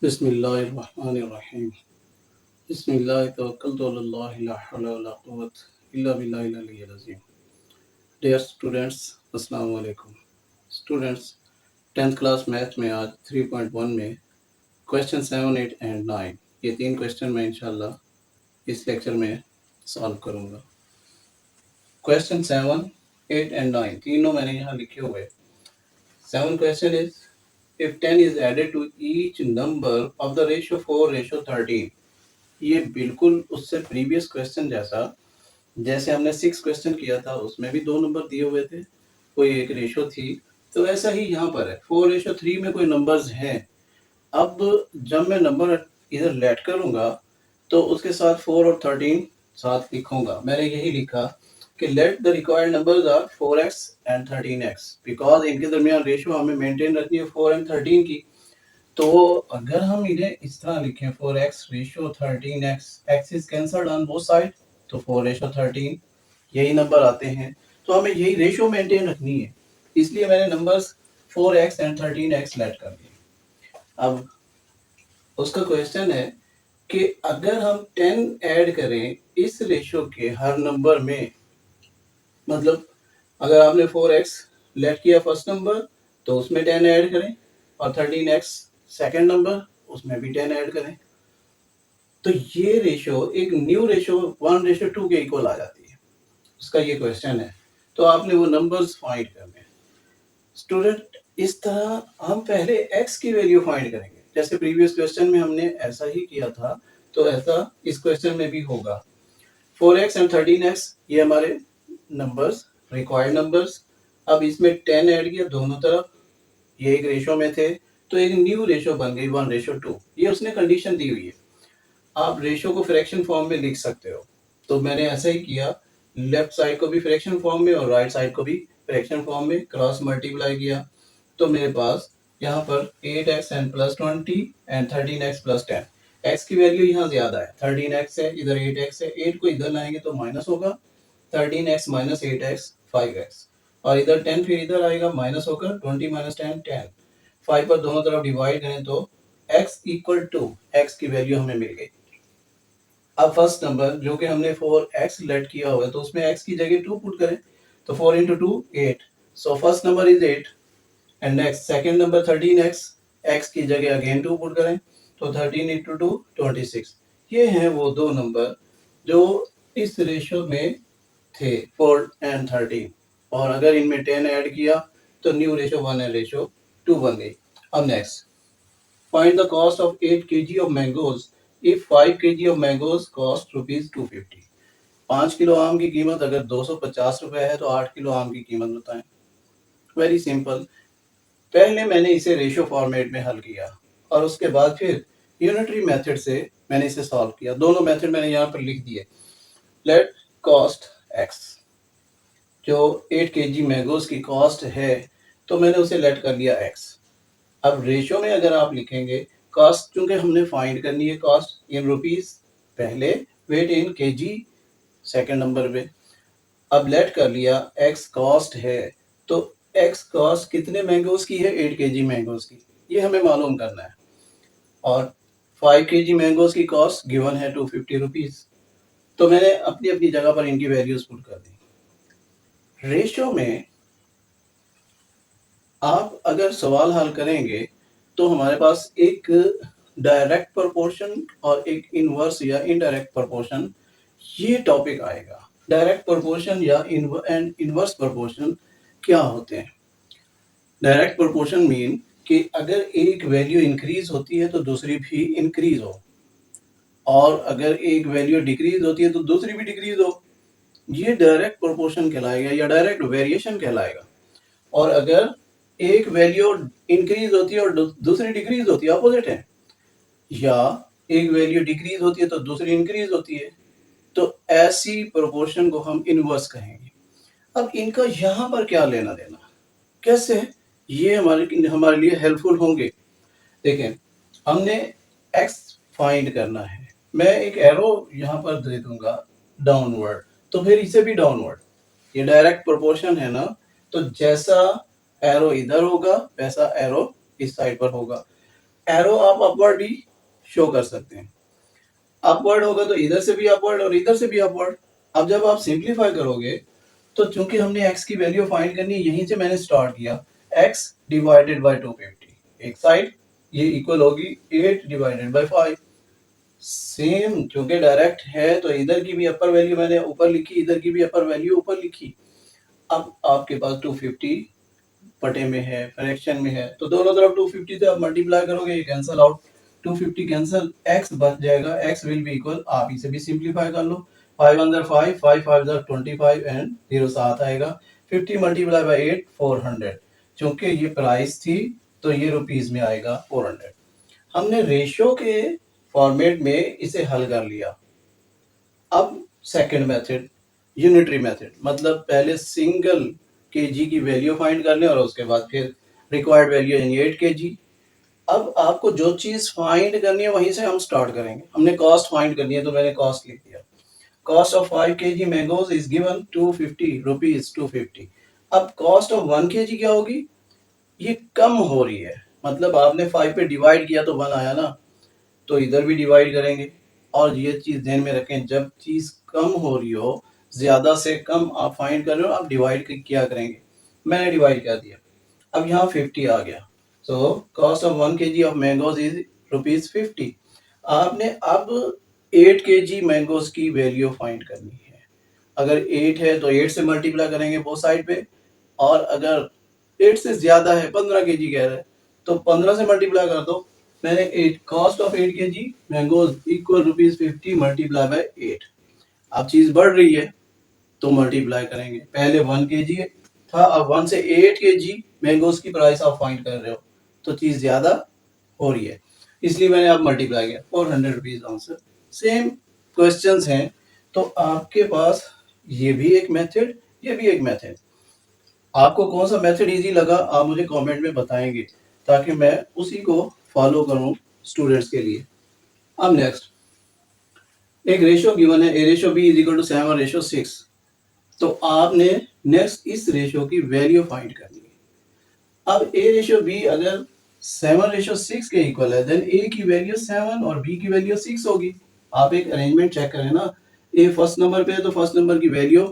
बिस्मिल्लाहिर्रहमानिर्रहीम। बिस्मिल्लाहि तवक्कलतु अलल्लाहि ला हौला वला कुव्वता इल्ला बिल्लाहिल अलिय्यिल अज़ीम। डियर स्टूडेंट्स, अस्सलाम वालेकुम। स्टूडेंट्स, 10th क्लास मैथ में आज 3.1 में क्वेश्चन 7, 8 एंड 9 ये तीन क्वेश्चन मैं इंशाल्लाह इस लेक्चर में सॉल्व करूंगा। क्वेश्चन 7, 8 एंड 9 तीनों मैंने यहाँ लिखे हुए। 7 question is if 10 is added to each number of the ratio 4:13। ये बिल्कुल उससे प्रीवियस क्वेश्चन जैसा, जैसे हमने 6 क्वेश्चन किया था उसमें भी दो नंबर दिए हुए थे, कोई एक रेशो थी, तो ऐसा ही यहाँ पर है 4:3 में कोई नंबर्स हैं। अब जब मैं नंबर इधर लेट करूंगा तो उसके साथ 4 और 13 साथ लिखूंगा। मैंने यही लिखा कि let the required numbers are 4x and 13x, because इनके दरमियान रेशो हमें मेंटेन रखनी है 4 एंड 13 की। तो अगर हम इन्हें इस तरह लिखें 4x ratio 13x, x is cancelled on both side, तो 4:13 यही नंबर आते हैं। तो हमें यही रेशियो मेंटेन रखनी है, इसलिए मैंने numbers 4x and 13x late कर दिए। अब उसका क्वेश्चन है कि अगर हम 10 ऐड करें इस रेशियो के हर नंबर में, मतलब अगर आपने 4x लेट किया फर्स्ट नंबर तो उसमें 10 ऐड करें, और 13x सेकेंड नंबर उसमें भी 10 ऐड करें, तो ये रेशियो एक न्यू रेशियो 1:2 के इक्वल आ जाती है। उसका ये क्वेश्चन है, तो आपने वो नंबर्स फाइंड करने हैं। स्टूडेंट, इस तरह हम पहले x की वैल्यू फाइंड करेंगे, जैसे प्रीवियस क्वेश्चन में हमने ऐसा ही किया था, तो ऐसा इस क्वेश्चन में भी होगा। 4x एंड 13x ये हमारे नंबर्स, रिक्वायर्ड नंबर्स। अब इसमें 10 ऐड किया दोनों तरफ, ये एक रेशो में थे, तो एक न्यू रेशो बन गई 1:2। ये उसने कंडीशन दी हुई है। आप रेशो को फ्रैक्शन फॉर्म में लिख सकते हो, तो मैंने ऐसा ही किया, लेफ्ट साइड को भी फ्रैक्शन फॉर्म में और राइट साइड को भी फ्रैक्शन फॉर्म में क्रॉस मल्टीप्लाई किया। तो मेरे पास यहाँ पर 8x and plus 20 and 13x plus 10। x की वैल्यू यहाँ ज्यादा है, 13x है, इधर 8x है, 8 को इधर लाएंगे तो माइनस होगा, 13x माइनस 8x 5x, और इधर 10 फिर इधर आएगा माइनस होकर 20 माइनस 10 10। 5 पर दोनों तरफ डिवाइड करें तो x इक्वल टू x की वैल्यू हमें मिल गई। अब फर्स्ट नंबर जो कि हमने 4x लेट किया हुआ है, तो उसमें x की जगह 2 पुट करें, तो 4 into 2 8, so first number is 8। And next second number 13x, x की जगह अगेन 2 पुट करें, तो 13 into 2 26। ये हैं वो दो नंबर जो इस रेशियो में थे 4 एंड 13, और अगर इनमें 10 ऐड किया तो न्यू रेशियो 1 एंड रेशियो 2 बन गई। अब next, find the cost of 8 kg of mangoes if 5 kg of mangoes cost rupees 250। 5 kilo आम की कीमत अगर 250 रुपए है तो 8 किलो आम की कीमत बताएं। वेरी सिंपल, पहले मैंने इसे रेशियो फॉर्मेट में हल किया और उसके बाद फिर यूनिटरी मेथड से मैंने इसे सॉल्व किया। दोनों मेथड मैंने यहाँ पर लिख दिए। लेट कॉस्ट x, जो 8 kg मैंगोज की कॉस्ट है, तो मैंने उसे लेट कर लिया x। अब रेशियो में अगर आप लिखेंगे कॉस्ट, चूंकि हमने फाइंड करनी है कॉस्ट इन रुपीस पहले, वेट इन केजी सेकंड नंबर पे। अब लेट कर लिया एक्स कॉस्ट है, तो एक्स कॉस्ट कितने मैंगोज की है, 8 kg मैंगोज की, ये हमें मालूम करना है। और 5 kg मैंगोज की कॉस्ट गिवन है 250 रुपीज, तो मैंने अपनी अपनी जगह पर इनकी वैल्यूज पुट कर दी। रेशियो में आप अगर सवाल हल करेंगे तो हमारे पास एक डायरेक्ट प्रोपोर्शन और एक इनवर्स या इनडायरेक्ट प्रोपोर्शन, ये टॉपिक आएगा। डायरेक्ट प्रोपोर्शन या इनवर्स प्रोपोर्शन क्या होते हैं? डायरेक्ट प्रोपोर्शन मीन कि अगर एक वैल्यू इंक्रीज होती है तो दूसरी भी इंक्रीज हो, और अगर एक वैल्यू डिक्रीज होती है तो दूसरी भी डिक्रीज हो, ये डायरेक्ट प्रोपोर्शन कहलाएगा या डायरेक्ट वेरिएशन कहलाएगा। और अगर एक वैल्यू इंक्रीज होती है और दूसरी डिक्रीज होती है, अपोजिट है, या एक वैल्यू डिक्रीज होती है तो दूसरी इंक्रीज होती है, तो ऐसी प्रोपोर्शन को हम इनवर्स कहेंगे। अब इनका यहाँ पर क्या लेना देना, कैसे ये हमारे लिए हेल्पफुल होंगे? देखें, हमने x फाइंड करना है, मैं एक एरो यहाँ पर दे दूंगा डाउनवर्ड, तो फिर इसे भी डाउनवर्ड। ये डायरेक्ट प्रोपोर्शन है ना, तो जैसा एरो इधर होगा वैसा एरो इस साइड पर होगा। एरो आप अपवर्ड भी शो कर सकते हैं। अपवर्ड होगा तो इधर से भी अपवर्ड और इधर से भी अपवर्ड। अब जब आप सिंप्लीफाई करोगे तो चूंकि हमने x की वैल्यू फाइंड करनी है, यहीं से मैंने स्टार्ट किया। x डिवाइडेड बाय 250 एक साइड, ये इक्वल होगी 8 डिवाइडेड बाय 5। सेम क्योंकि डायरेक्ट है तो इधर की भी अपर वैल्यू मैंने ऊपर लिखी, इधर की भी अपर वैल्यू ऊपर लिखी। अब आपके पास 250 बटे में है, फ्रैक्शन में है, तो दोनों तरफ 250 से आप मल्टीप्लाई करोगे, ये कैंसिल आउट, 250 कैंसिल, x बच जाएगा, x विल बी इक्वल, आप इसे भी सिंप्लीफाई कर लो, 5 अंदर 5, 5 5 25 एंड 0 साथ आएगा, 50 मल्टीप्लाई बाय 8 400। क्योंकि ये प्राइस थी तो ये रुपीस में आएगा 400। हमने रेशियो के फॉर्मेट में इसे हल कर लिया। अब सेकंड मेथड यूनिटरी मेथड, मतलब पहले सिंगल केजी की वैल्यू फाइंड कर लें और उसके बाद फिर रिक्वायर्ड वैल्यू यानी 8 केजी। अब आपको जो चीज फाइंड करनी है वहीं से हम स्टार्ट करेंगे। हमने कॉस्ट फाइंड करनी है तो मैंने कॉस्ट लिख दिया। Cost of 5 kg mangoes is given 250 rupees 250। अब कॉस्ट ऑफ 1 kg क्या होगी? ये कम हो रही है, मतलब आपने 5 पे डिवाइड किया तो 1 आया ना, तो इधर भी डिवाइड करेंगे। और ये चीज ध्यान में रखें, जब चीज कम हो रही हो, ज्यादा से कम आप फाइंड कर रहे हो, आप डिवाइड क्या करेंगे? मैंने डिवाइड कर दिया। अब यहाँ 50 आ गया, so cost of 1 kg of mangoes is ₹50। आपने अब 8 kg मैंगोज की वैल्यू फाइंड करनी है। अगर 8 है तो 8 से मल्टीप्लाई करेंगे बोथ साइड पे, और अगर 8 से ज्यादा है, 15 kg कह रहे हैं, तो 15 से मल्टीप्लाई कर दो। मैंने 8 cost of 8 kg mangoes equal ₹50 multiply by 8। अब चीज बढ़ रही है तो मल्टीप्लाई करेंगे, पहले 1 kg था, अब 1 से 8 kg मैंगोज की प्राइस आप फाइंड कर रहे हो, तो चीज ज्यादा हो रही है, इसलिए मैंने अब मल्टीप्लाई किया, ₹400 आंसर। सेम क्वेश्चंस हैं, तो आपके पास ये भी एक मेथड, ये भी एक मेथड। आपको कौन सा मेथड इजी लगा आप मुझे कमेंट में बताएंगे, ताकि मैं उसी को फॉलो करूं स्टूडेंट्स के लिए। अब नेक्स्ट एक रेशियो गिवन है, a ratio b is equal to 7 ratio 6। तो आपने नेक्स्ट इस रेशियो की वैल्यू फाइंड करनी है। अब a रेशियो b अगर 7 रेशियो 6 के इक्वल है, देन a की वैल्यू 7 और b की वैल्यू 6 होगी। आप एक अरेंजमेंट चेक करें ना, a फर्स्ट नंबर पे है तो फर्स्ट नंबर की वैल्यू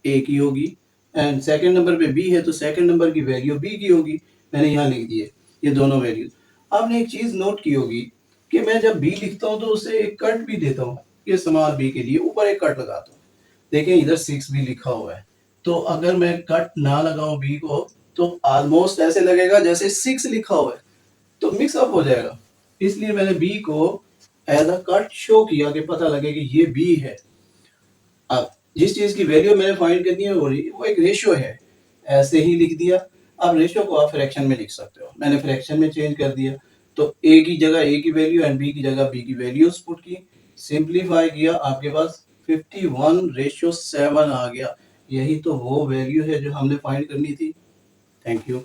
a की होगी, एंड सेकंड नंबर पे b है तो सेकंड नंबर की वैल्यू b की होगी। मैंने यहाँ लिख दिए ये दोनों वैल्यूज। आपने एक चीज नोट की होगी कि मैं जब b लिखता हूँ तो उसे एक कट भी देता हूँ, ये स्मॉल b के लिए ऊपर एक कट लगाता हूँ। देखें इधर 6 भी लिखा हुआ है, तो अगर मैं कट ना लगाऊं b को तो ऑलमोस्ट ऐसे लगेगा जैसे 6 लिखा हुआ है, तो मिक्स अप हो जाएगा। इसलिए मैंने b को एज अ कट शो किया कि पता लगे कि ये b है। अब जिस चीज की वैल्यू मैंने फाइंड करनी है वो एक रेशियो है, ऐसे ही लिख दिया। अब रेशियो को आप फ्रैक्शन में लिख सकते हो, मैंने फ्रैक्शन में चेंज कर दिया, तो a की जगह a की वैल्यू एंड b की जगह b की वैल्यूज पुट की, सिंप्लीफाई किया, आपके पास 51:7 आ गया। यही तो वो वैल्यू है जो हमने फाइंड करनी थी। Thank you.